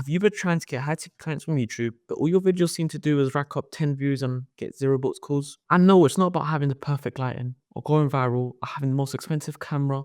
Have you been trying to get high-ticket clients from YouTube, but all your videos seem to do is rack up 10 views and get 0 booked calls? I know it's not about having the perfect lighting, or going viral, or having the most expensive camera,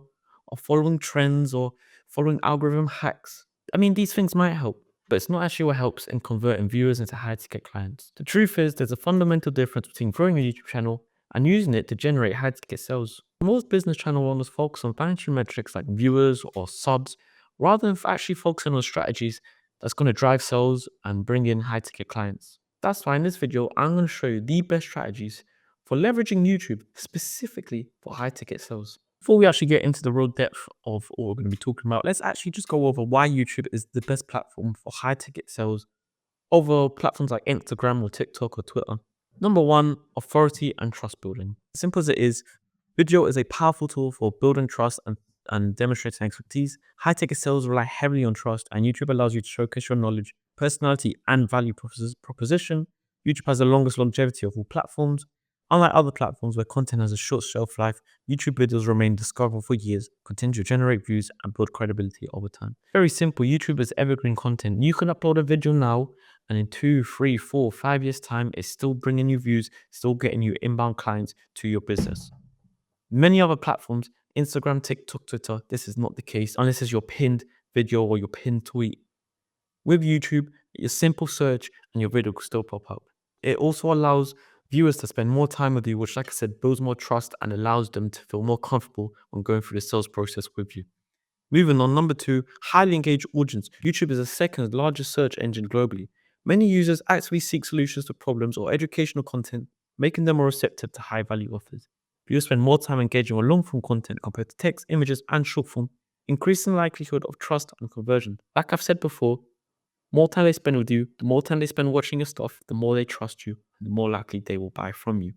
or following trends, or following algorithm hacks. I mean, these things might help, but it's not actually what helps in converting viewers into high-ticket clients. The truth is, there's a fundamental difference between growing a YouTube channel and using it to generate high-ticket sales. Most business channel owners focus on financial metrics like viewers or subs, rather than actually focusing on strategies that's going to drive sales and bring in high ticket clients. That's why in this video, I'm going to show you the best strategies for leveraging YouTube specifically for high ticket sales. Before we actually get into the real depth of what we're going to be talking about, let's actually just go over why YouTube is the best platform for high ticket sales over platforms like Instagram or TikTok or Twitter. Number one, authority and trust building. As simple as it is, video is a powerful tool for building trust and demonstrating expertise. High ticket sales rely heavily on trust, and YouTube allows you to showcase your knowledge, personality, and value proposition. YouTube has the longest longevity of all platforms. Unlike other platforms where content has a short shelf life, YouTube videos remain discoverable for years, continue to generate views, and build credibility over time. Very simple, YouTube is evergreen content. You can upload a video now, and in 2, 3, 4, 5 years' time, it's still bringing you views, still getting you inbound clients to your business. Many other platforms, Instagram, TikTok, Twitter, this is not the case unless it's your pinned video or your pinned tweet. With YouTube, your simple search and your video will still pop up. It also allows viewers to spend more time with you, which, like I said, builds more trust and allows them to feel more comfortable when going through the sales process with you. Moving on, number two, highly engaged audience. YouTube is the second largest search engine globally. Many users actively seek solutions to problems or educational content, making them more receptive to high value offers. Viewers spend more time engaging with long form content compared to text, images, and short form, increasing the likelihood of trust and conversion. Like I've said before, more time they spend with you, the more time they spend watching your stuff, the more they trust you, the more likely they will buy from you.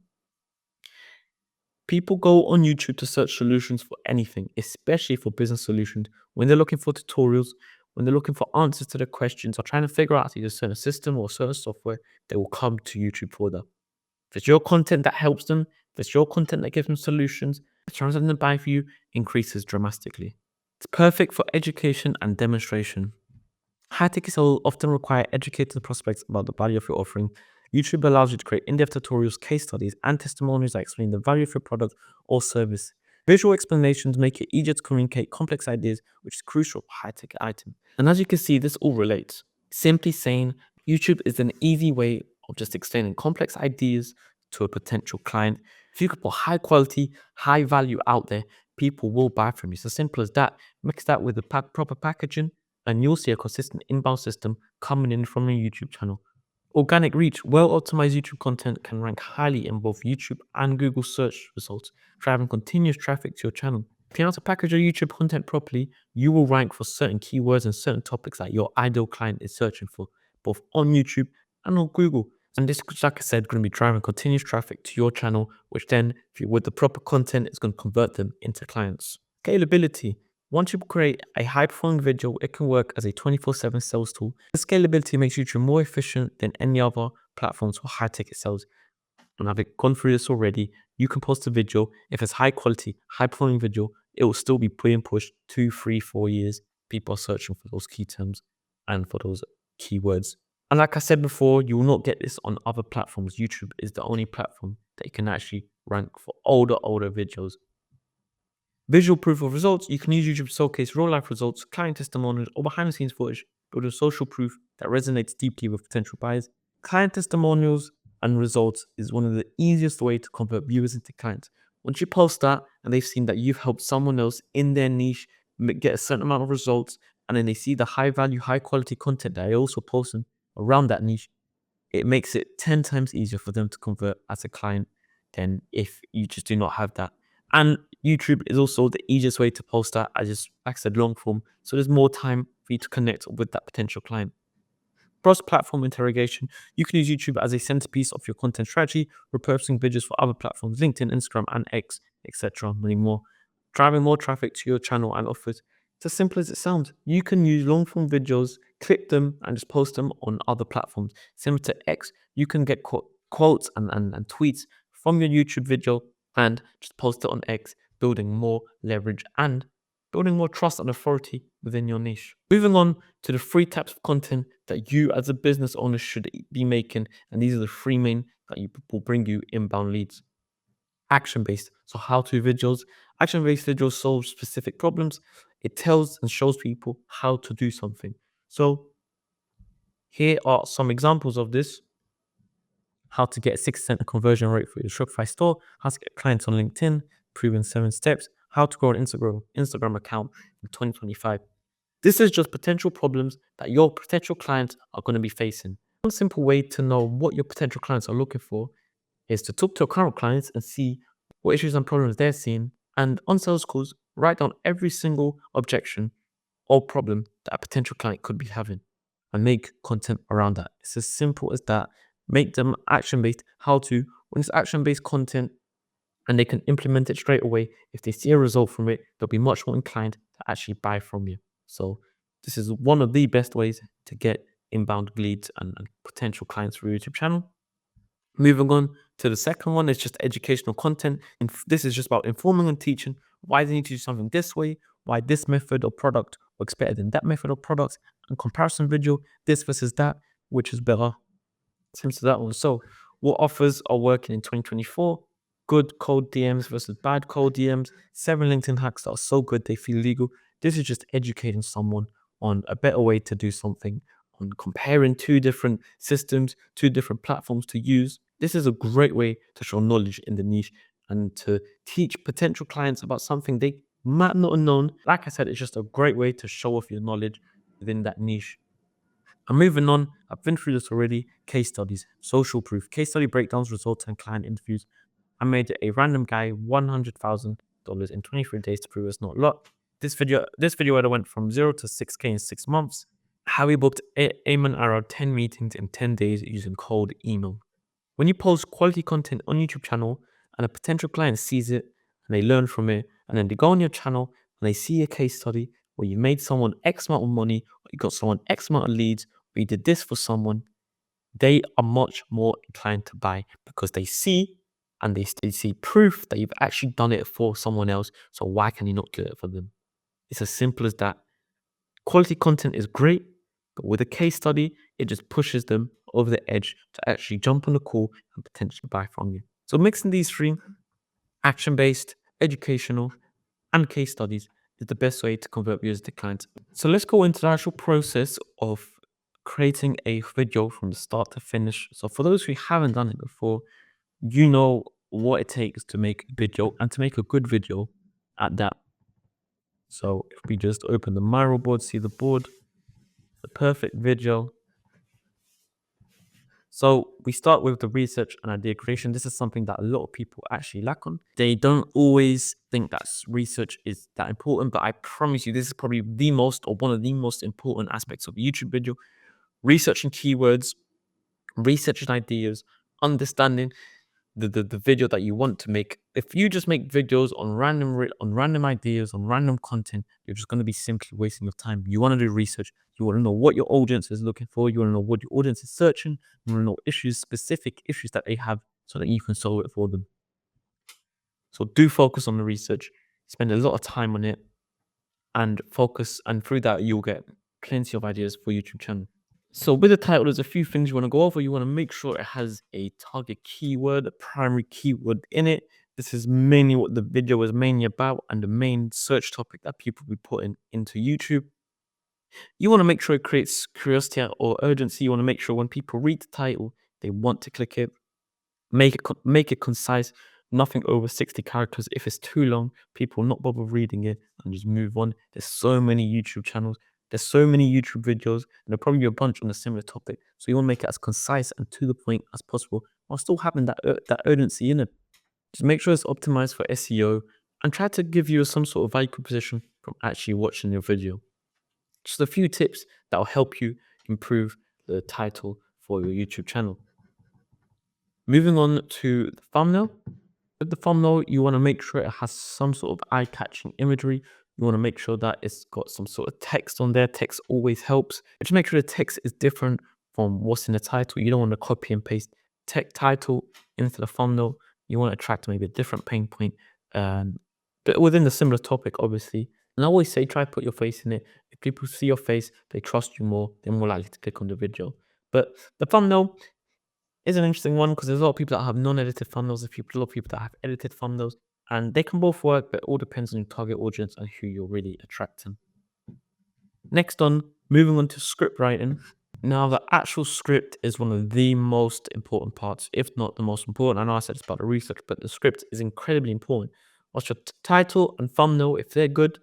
People go on YouTube to search solutions for anything, especially for business solutions. When they're looking for tutorials, when they're looking for answers to their questions, or trying to figure out either a certain system or certain software, they will come to YouTube for that. If it's your content that helps them, if it's your content that gives them solutions, the chance of them buying for you increases dramatically. It's perfect for education and demonstration. High ticket sales often require educated prospects about the value of your offering. YouTube allows you to create in-depth tutorials, case studies, and testimonials that explain the value of your product or service. Visual explanations make it easier to communicate complex ideas, which is crucial for high-ticket items. And as you can see, this all relates. Simply saying, YouTube is an easy way of just explaining complex ideas to a potential client. If you could put high quality, high value out there, people will buy from you. It's as simple as that. Mix that with the proper packaging, and you'll see a consistent inbound system coming in from your YouTube channel. Organic reach. Well-optimized YouTube content can rank highly in both YouTube and Google search results, driving continuous traffic to your channel. If you know how to package your YouTube content properly, you will rank for certain keywords and certain topics that your ideal client is searching for, both on YouTube and on Google. And this, like I said, going to be driving continuous traffic to your channel, which then, if you with the proper content, is going to convert them into clients. Scalability. Once you create a high-performing video, it can work as a 24/7 sales tool. The scalability makes YouTube more efficient than any other platforms for high-ticket sales. And I've gone through this already. You can post a video. If it's high quality, high-performing video, it will still be being pushed 2, 3, 4 years. People are searching for those key terms and for those keywords. And like I said before, you will not get this on other platforms. YouTube is the only platform that you can actually rank for older videos. Visual proof of results. You can use YouTube to showcase real-life results, client testimonials, or behind-the-scenes footage, building social proof that resonates deeply with potential buyers. Client testimonials and results is one of the easiest way to convert viewers into clients. Once you post that and they've seen that you've helped someone else in their niche get a certain amount of results, and then they see the high-value, high-quality content that I also posting around that niche, it makes it 10 times easier for them to convert as a client than if you just do not have that. And YouTube is also the easiest way to post that, as just like I said, long form. So there's more time for you to connect with that potential client. Cross-platform interrogation. You can use YouTube as a centerpiece of your content strategy, repurposing videos for other platforms, LinkedIn, Instagram, and X, etc. Many more. Driving more traffic to your channel and offers. It's as simple as it sounds. You can use long-form videos, clip them, and just post them on other platforms. Similar to X, you can get quotes and tweets from your YouTube video and just post it on X, building more leverage and building more trust and authority within your niche. Moving on to the three types of content that you as a business owner should be making. And these are the three main that will bring you inbound leads. Action based. So, how to videos. Action based videos solve specific problems. It tells and shows people how to do something. So, here are some examples of this: how to get a 6% conversion rate for your Shopify store, how to get clients on LinkedIn, proven 7 steps, how to grow an Instagram account in 2025. This is just potential problems that your potential clients are going to be facing. One simple way to know what your potential clients are looking for is to talk to your current clients and see what issues and problems they're seeing. And on sales calls, write down every single objection or problem that a potential client could be having and make content around that. It's as simple as that. Make them action based. How to, when it's action based content and they can implement it straight away, if they see a result from it, they'll be much more inclined to actually buy from you. So, this is one of the best ways to get inbound leads and potential clients for your YouTube channel. Moving on to the second one, it's just educational content. And this is just about informing and teaching why they need to do something this way, why this method or product works better than that method or product, and comparison video, this versus that, which is better. Same to that one. So, what offers are working in 2024? Good cold DMs versus bad cold DMs. 7 LinkedIn hacks that are so good they feel legal. This is just educating someone on a better way to do something, on comparing two different systems, two different platforms to use. This is a great way to show knowledge in the niche and to teach potential clients about something they might not have known. Like I said, it's just a great way to show off your knowledge within that niche. And moving on, I've been through this already. Case studies, social proof, case study breakdowns, results, and client interviews. I made a random guy $100,000 in 23 days to prove it's not a lot. This video I went from 0 to 6K in 6 months. How we booked Eamon Arrow 10 meetings in 10 days using cold email. When you post quality content on YouTube channel and a potential client sees it and they learn from it, and then they go on your channel and they see a case study where you made someone X amount of money, or you got someone X amount of leads, or you did this for someone, they are much more inclined to buy because they see and they see proof that you've actually done it for someone else. So why can you not do it for them? It's as simple as that. Quality content is great, but with a case study, it just pushes them over the edge to actually jump on the call and potentially buy from you. So mixing these three, action-based, educational, and case studies, is the best way to convert viewers to clients. So let's go into the actual process of creating a video from the start to finish. So for those who haven't done it before, you know what it takes to make a video and to make a good video at that. So if we just open the Miro board, see the board, the perfect video. So we start with the research and idea creation. This is something that a lot of people actually lack on. They don't always think that research is that important, but I promise you, this is probably the most or one of the most important aspects of a YouTube video. Researching keywords, researching ideas, understanding the video that you want to make. If you just make videos on random ideas, on random content, you're just going to be simply wasting your time. You want to do research. You want to know what your audience is looking for. You want to know what your audience is searching. You want to know specific issues that they have so that you can solve it for them. So do focus on the research. Spend a lot of time on it and focus. And through that, you'll get plenty of ideas for your YouTube channel. So with the title, there's a few things you want to go over. You want to make sure it has a target keyword, a primary keyword in it. This is mainly what the video is mainly about and the main search topic that people will be putting into YouTube. You want to make sure it creates curiosity or urgency. You want to make sure when people read the title, they want to click it. Make it concise. Nothing over 60 characters. If it's too long, people will not bother reading it and just move on. There's so many YouTube channels. There's so many YouTube videos, and there'll probably be a bunch on a similar topic. So you want to make it as concise and to the point as possible, while still having that urgency in it. Just make sure it's optimized for SEO, and try to give you some sort of value proposition from actually watching your video. Just a few tips that will help you improve the title for your YouTube channel. Moving on to the thumbnail. With the thumbnail, you want to make sure it has some sort of eye-catching imagery. You want to make sure that it's got some sort of text on there. Text always helps. But just make sure the text is different from what's in the title. You don't want to copy and paste title into the thumbnail. You want to attract maybe a different pain point, but within the similar topic, obviously. And I always say, try to put your face in it. If people see your face, they trust you more, they're more likely to click on the video. But the thumbnail is an interesting one because there's a lot of people that have non-edited thumbnails, a lot of people that have edited thumbnails, and they can both work, but it all depends on your target audience and who you're really attracting. Next on, moving on to script writing. Now, the actual script is one of the most important parts, if not the most important. I know I said it's about the research, but the script is incredibly important. What's your title and thumbnail? If they're good,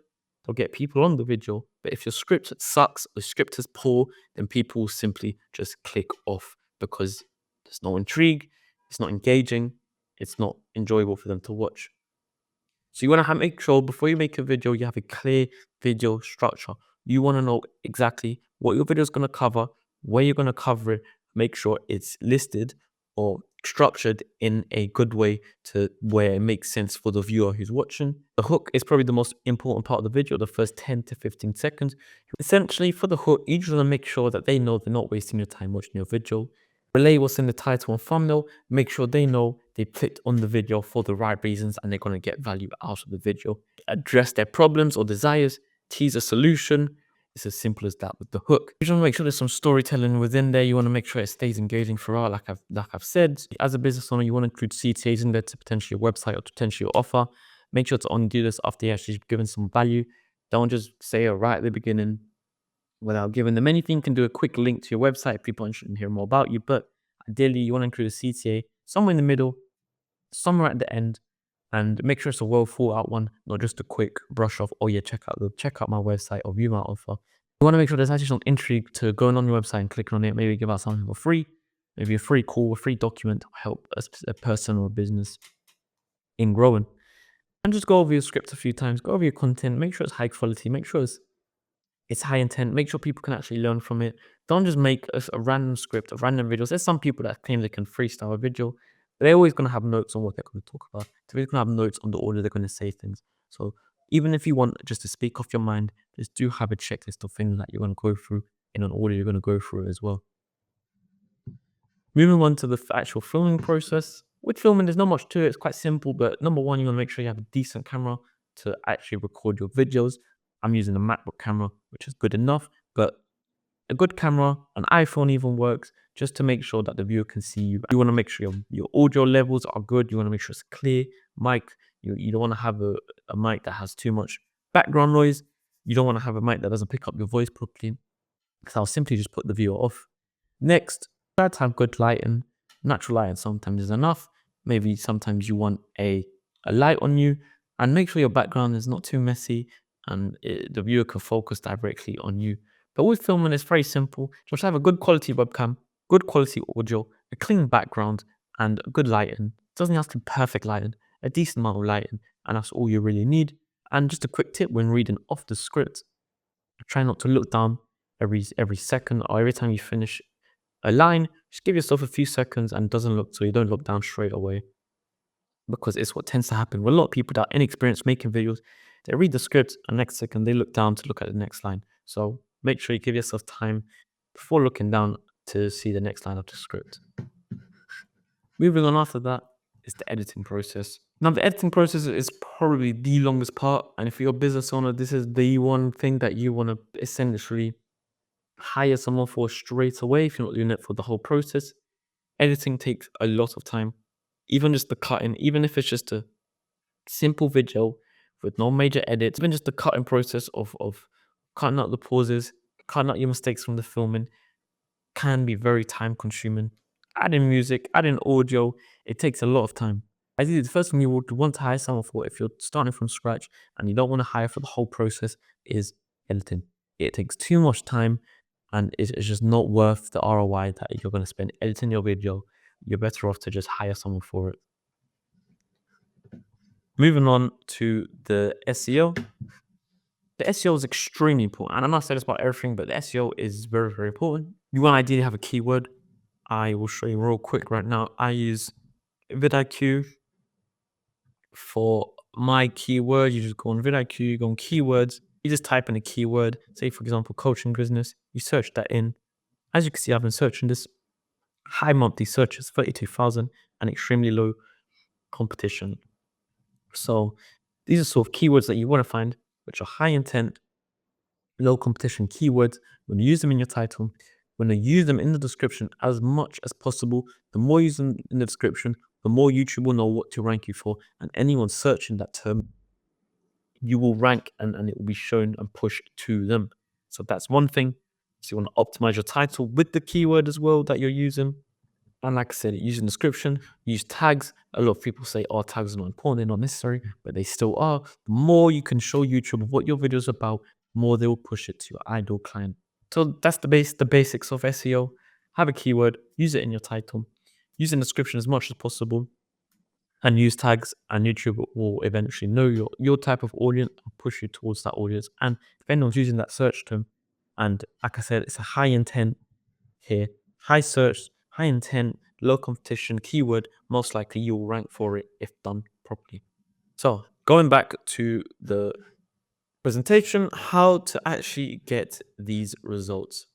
they'll get people on the video. But if your script sucks, or the script is poor, then people will simply just click off because there's no intrigue, it's not engaging, it's not enjoyable for them to watch. So you want to make sure before you make a video, you have a clear video structure. You want to know exactly what your video is going to cover, where you're going to cover it, make sure it's listed or structured in a good way to where it makes sense for the viewer who's watching. The hook is probably the most important part of the video, the first 10 to 15 seconds. Essentially, for the hook, you just want to make sure that they know they're not wasting your time watching your video. Relay what's in the title and thumbnail, make sure they know they clicked on the video for the right reasons and they're going to get value out of the video. Address their problems or desires, tease a solution. It's as simple as that with the hook. You just want to make sure there's some storytelling within there. You want to make sure it stays engaging throughout, like I've said. As a business owner, you want to include CTAs in there to potentially your website or to potentially your offer. Make sure to undo this after you actually given some value. Don't just say it right at the beginning without giving them anything. You can do a quick link to your website if people are interested in hearing more about you. But ideally, you want to include a CTA somewhere in the middle, somewhere at the end, and make sure it's a well thought out one, not just a quick brush off. Oh yeah, check out my website or view my offer. You want to make sure there's actually some intrigue to going on your website and clicking on it. Maybe give out something for free, maybe a free call, a free document to help a person or a business in growing. And just go over your script a few times, go over your content, make sure it's high quality, make sure it's high intent. Make sure people can actually learn from it. Don't just make a random script of random videos. There's some people that claim they can freestyle a video. They're always going to have notes on what they're going to talk about. They're always going to have notes on the order they're going to say things. So even if you want just to speak off your mind, just do have a checklist of things that you're going to go through in an order you're going to go through as well. Moving on to the actual filming process. With filming, there's not much to it. It's quite simple, but number one, you want to make sure you have a decent camera to actually record your videos. I'm using a MacBook camera, which is good enough, but a good camera, an iPhone even works, just to make sure that the viewer can see you. You want to make sure your audio levels are good. You want to make sure it's clear. Mic, you don't want to have a mic that has too much background noise. You don't want to have a mic that doesn't pick up your voice properly. So I'll simply just put the viewer off. Next, try to have good lighting. Natural lighting sometimes is enough. Maybe sometimes you want a light on you, and make sure your background is not too messy and the viewer can focus directly on you. But with filming, it's very simple. Just have a good quality webcam, good quality audio, a clean background, and good lighting. It doesn't have to be perfect lighting, a decent amount of lighting, and that's all you really need. And just a quick tip when reading off the script, try not to look down every second or every time you finish a line. Just give yourself a few seconds and doesn't look so you don't look down straight away, because it's what tends to happen with a lot of people that are inexperienced making videos. They read the script and next second they look down to look at the next line. So make sure you give yourself time before looking down to see the next line of the script. Moving on after that is the editing process. Now, the editing process is probably the longest part. And if you're a business owner, this is the one thing that you want to essentially hire someone for straight away if you're not doing it for the whole process. Editing takes a lot of time. Even just the cutting, even if it's just a simple video with no major edits, even just the cutting process of cutting out the pauses, cutting out your mistakes from the filming can be very time consuming. Adding music, adding audio, it takes a lot of time. I think the first thing you would want to hire someone for if you're starting from scratch and you don't want to hire for the whole process is editing. It takes too much time and it's just not worth the ROI that you're going to spend editing your video. You're better off to just hire someone for it. Moving on to the SEO. The SEO is extremely important. And I'm not saying this about everything, but the SEO is very, very important. You want to ideally have a keyword. I will show you real quick right now. I use vidIQ for my keyword. You just go on vidIQ, you go on keywords. You just type in a keyword. Say, for example, coaching business. You search that in. As you can see, I've been searching this. High monthly searches, 32,000, and extremely low competition. So these are sort of keywords that you want to find. which are high intent, low competition keywords. When you use them in your title, when you use them in the description as much as possible, the more you use them in the description, the more YouTube will know what to rank you for. And anyone searching that term, you will rank and it will be shown and pushed to them. So that's one thing. So you want to optimize your title with the keyword as well that you're using. And like I said, use an description, use tags. A lot of people say, oh, tags are not important, they're not necessary, but they still are. The more you can show YouTube what your video is about, the more they will push it to your ideal client. So that's the basics of SEO. Have a keyword, use it in your title, use the description as much as possible, and use tags. And YouTube will eventually know your type of audience and push you towards that audience. And if anyone's using that search term, and like I said, it's a high intent here, high search, high intent, low competition keyword, most likely you'll rank for it if done properly. So going back to the presentation, how to actually get these results.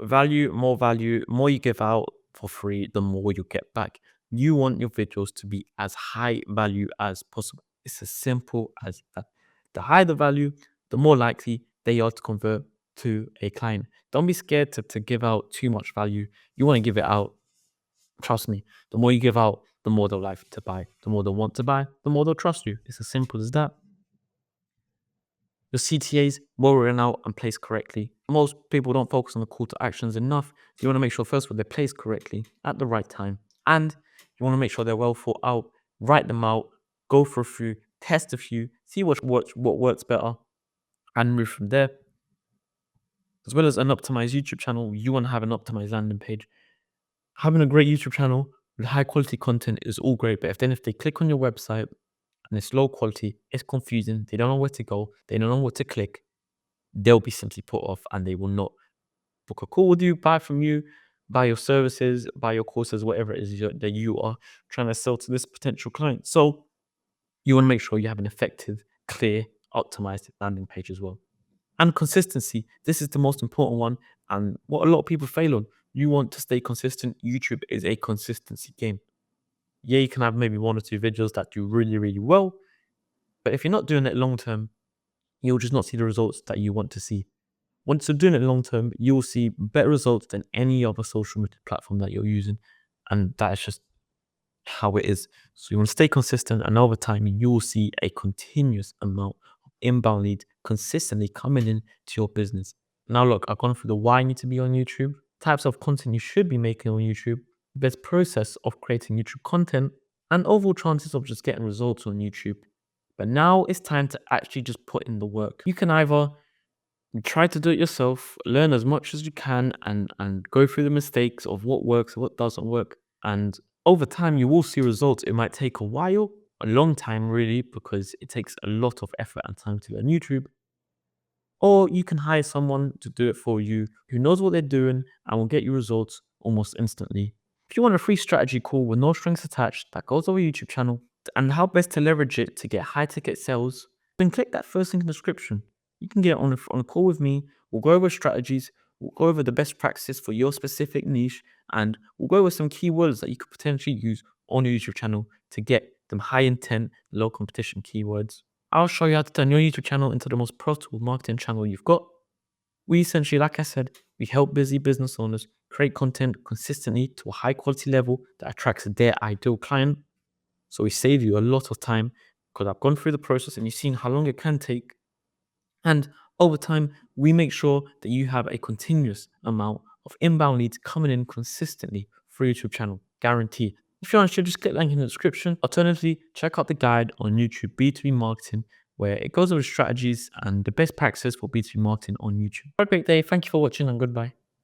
Value, more you give out for free, the more you get back. You want your videos to be as high value as possible. It's as simple as that. The higher the value, the more likely they are to convert to a client. Don't be scared to give out too much value. You want to give it out. Trust me, the more you give out, the more they'll like to buy. The more they'll want to buy, the more they'll trust you. It's as simple as that. Your CTAs well written out and placed correctly. Most people don't focus on the call to actions enough. You want to make sure first of all they're placed correctly at the right time. And you want to make sure they're well thought out. Write them out, go for a few, test a few, see what works better, and move from there. As well as an optimized YouTube channel, you want to have an optimized landing page. Having a great YouTube channel with high quality content is all great, but if they click on your website and it's low quality, it's confusing, they don't know where to go, they don't know what to click, they'll be simply put off and they will not book a call with you, buy from you, buy your services, buy your courses, whatever it is that you are trying to sell to this potential client. So you want to make sure you have an effective, clear, optimized landing page as well. And consistency. This is the most important one and what a lot of people fail on. You want to stay consistent. YouTube is a consistency game. Yeah, you can have maybe one or two videos that do really, really well. But if you're not doing it long term, you'll just not see the results that you want to see. Once you're doing it long term, you'll see better results than any other social media platform that you're using. And that is just how it is. So you want to stay consistent, and over time, you will see a continuous amount of inbound leads consistently coming in to your business. Now, look, I've gone through the why you need to be on YouTube, types of content you should be making on YouTube, the best process of creating YouTube content, and overall chances of just getting results on YouTube. But now it's time to actually just put in the work. You can either try to do it yourself, learn as much as you can, and go through the mistakes of what works, what doesn't work. And over time, you will see results. It might take a while, a long time, really, because it takes a lot of effort and time to learn YouTube. Or you can hire someone to do it for you who knows what they're doing and will get you results almost instantly. If you want a free strategy call with no strings attached that goes over your YouTube channel and how best to leverage it to get high ticket sales, then click that first link in the description. You can get on a call with me. We'll go over strategies, we'll go over the best practices for your specific niche, and we'll go over some keywords that you could potentially use on your YouTube channel to get them high intent, low competition keywords. I'll show you how to turn your YouTube channel into the most profitable marketing channel you've got. We essentially, like I said, we help busy business owners create content consistently to a high quality level that attracts their ideal client. So we save you a lot of time because I've gone through the process and you've seen how long it can take. And over time, we make sure that you have a continuous amount of inbound leads coming in consistently through YouTube channel, guaranteed. If you're unsure, just click the link in the description. Alternatively, check out the guide on YouTube B2B marketing, where it goes over strategies and the best practices for B2B marketing on YouTube. Have a great day. Thank you for watching and goodbye.